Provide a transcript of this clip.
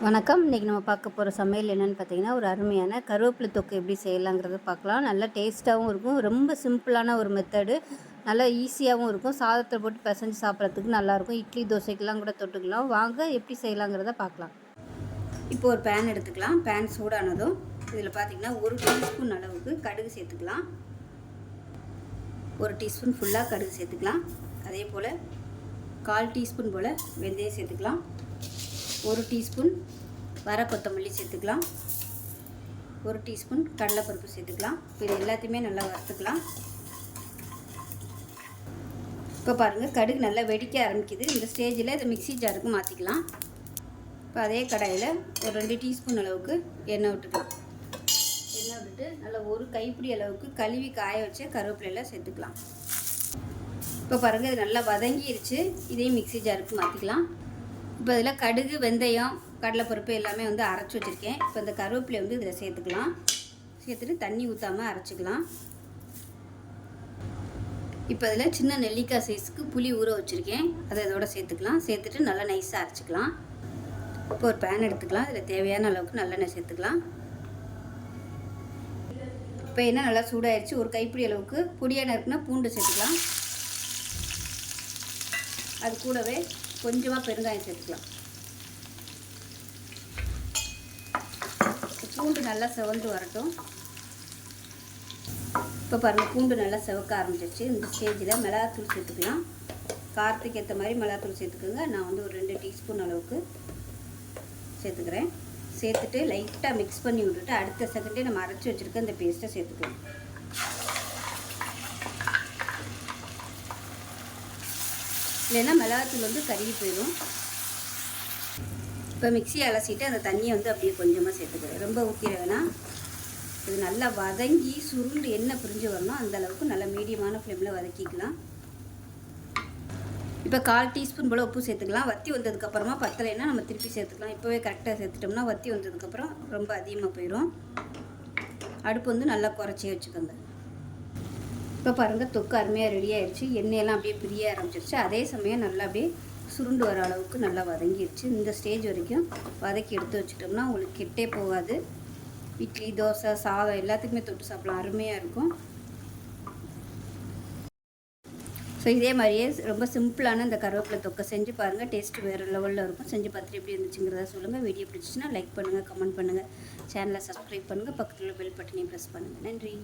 வணக்கம். இன்றைக்கி நம்ம பார்க்க போகிற சமையல் என்னென்னு பார்த்தீங்கன்னா, ஒரு அருமையான கருவேப்பிலை தொக்கு எப்படி செய்யலாங்கிறத பார்க்கலாம். நல்லா டேஸ்ட்டாகவும் இருக்கும். ரொம்ப சிம்பிளான ஒரு மெத்தடு. நல்லா ஈஸியாகவும் இருக்கும். சாதத்தை போட்டு பிசைஞ்சு சாப்பிட்றதுக்கு நல்லாயிருக்கும். இட்லி தோசைக்கெல்லாம் கூட தொட்டுக்கலாம். வாங்க எப்படி செய்யலாங்கிறத பார்க்கலாம். இப்போ ஒரு பேன் எடுத்துக்கலாம். பேன் சூடானதும் இதில் பார்த்திங்கன்னா 1 டீஸ்பூன் அளவுக்கு கடுகு சேர்த்துக்கலாம். 1 டீஸ்பூன் ஃபுல்லாக கடுகு சேர்த்துக்கலாம். அதே போல் 1/4 டீஸ்பூன் போல் வெந்தயம் சேர்த்துக்கலாம். 1 டீஸ்பூன் வர கொத்தமல்லி சேர்த்துக்கலாம். 1 டீஸ்பூன் கடலைப்பருப்பு சேர்த்துக்கலாம். இது எல்லாத்தையுமே நல்லா வறுத்துக்கலாம். இப்போ பாருங்கள், கடுகு நல்லா வெடிக்க ஆரம்பிக்குது. இந்த ஸ்டேஜில் இதை மிக்ஸி ஜாருக்கு மாற்றிக்கலாம். இப்போ அதே கடாயில் ஒரு 2 டீஸ்பூன் அளவுக்கு எண்ணெய் விட்டுக்கலாம். எண்ணெய் விட்டுட்டு நல்லா ஒரு கைப்பிடி அளவுக்கு கழுவி காய வச்ச கருவேப்பிலையில் சேர்த்துக்கலாம். இப்போ பாருங்கள், இது நல்லா வதங்கிருச்சு. இதையும் மிக்ஸி ஜாருக்கு மாற்றிக்கலாம். இப்போ இதில் கடுகு, வெந்தயம், கடலைப்பருப்பு எல்லாமே அரைச்சி வச்சுருக்கேன். இப்போ இந்த கருவேப்பிலை இதில் சேர்த்துக்கலாம். சேர்த்துட்டு தண்ணி ஊற்றாமல் அரைச்சிக்கலாம். இப்போ இதில் சின்ன நெல்லிக்காய் சைஸுக்கு புளி ஊற வச்சுருக்கேன். அதை இதோட சேர்த்துக்கலாம். சேர்த்துட்டு நல்லா நைஸாக அரைச்சிக்கலாம். இப்போ ஒரு பேன் எடுத்துக்கலாம். இதில் தேவையான அளவுக்கு நல்லெண்ணெய் சேர்த்துக்கலாம். இப்போ எண்ணெய் நல்லா சூடாகிடுச்சு. ஒரு கைப்பிடி அளவுக்கு பொடியாக நறுக்குனா பூண்டு சேர்த்துக்கலாம். அது கூடவே கொஞ்சமாக பெருங்காயம் சேர்த்துக்கலாம். பூண்டு நல்லா செவந்து வரட்டும். இப்போ பாருங்கள், பூண்டு நல்லா செவக்க ஆரம்பிச்சிருச்சு. இந்த ஸ்டேஜில் மிளகாத்தூள் சேர்த்துக்கலாம். காரத்துக்கு ஏற்ற மாதிரி மிளகாத்தூள் சேர்த்துக்கோங்க. நான் ஒரு 2 டீஸ்பூன் அளவுக்கு சேர்த்துக்கிறேன். சேர்த்துட்டு லைட்டாக மிக்ஸ் பண்ணி விட்டுட்டு அடுத்த செகண்டே நம்ம அரைச்சி வச்சுருக்க இந்த பேஸ்ட்டை சேர்த்துக்கலாம். இல்லைன்னா மிளகாத்தூள் கருகி போயிடும். இப்போ மிக்ஸி அலசிட்டு அந்த தண்ணியை அப்படியே கொஞ்சமாக சேர்த்துக்கிறேன். ரொம்ப ஊற்றிட வேணாம். இது நல்லா வதங்கி சுருண்டு எண்ணெய் பிரிஞ்சு வரணும். அந்தளவுக்கு நல்லா மீடியமான ஃப்ளேமில் வதக்கிக்கலாம். இப்போ 1/4 டீஸ்பூன் போல் உப்பு சேர்த்துக்கலாம். வற்றி வந்ததுக்கப்புறமா பத்தலைன்னா நம்ம திருப்பி சேர்த்துக்கலாம். இப்போவே கரெக்டாக சேர்த்துட்டோம்னா வற்றி வந்ததுக்கப்புறம் ரொம்ப அதிகமாக போயிடும். அடுப்பு நல்லா குறைச்சி வச்சுக்கோங்க. இப்போ பாருங்கள், தொக்கு அருமையாக ரெடி ஆகிடுச்சு. எண்ணெயெல்லாம் அப்படியே பிரிய ஆரம்பிச்சிருச்சு. அதே சமயம் நல்லா அப்படியே சுருண்டு வர அளவுக்கு நல்லா வதங்கிடுச்சு. இந்த ஸ்டேஜ் வரைக்கும் வதக்கி எடுத்து வச்சுட்டோம்னா உங்களுக்கு கெட்டே போகாது. இட்லி, தோசை, சாதம் எல்லாத்துக்குமே தொட்டு சாப்பிடலாம். அருமையாக இருக்கும். ஸோ இதே மாதிரியே ரொம்ப சிம்பிளான இந்த கருவேப்பிலை தொக்கை செஞ்சு பாருங்கள். டேஸ்ட்டு வேறு லெவலில் இருக்கும். செஞ்சு பார்த்துட்டு எப்படி இருந்துச்சுங்கிறத சொல்லுங்கள். வீடியோ பிடிச்சிச்சின்னா லைக் பண்ணுங்கள், கமெண்ட் பண்ணுங்கள், சேனலை சப்ஸ்கிரைப் பண்ணுங்கள், பக்கத்தில் பெல் பட்டனையும் ப்ரெஸ் பண்ணுங்கள். நன்றி.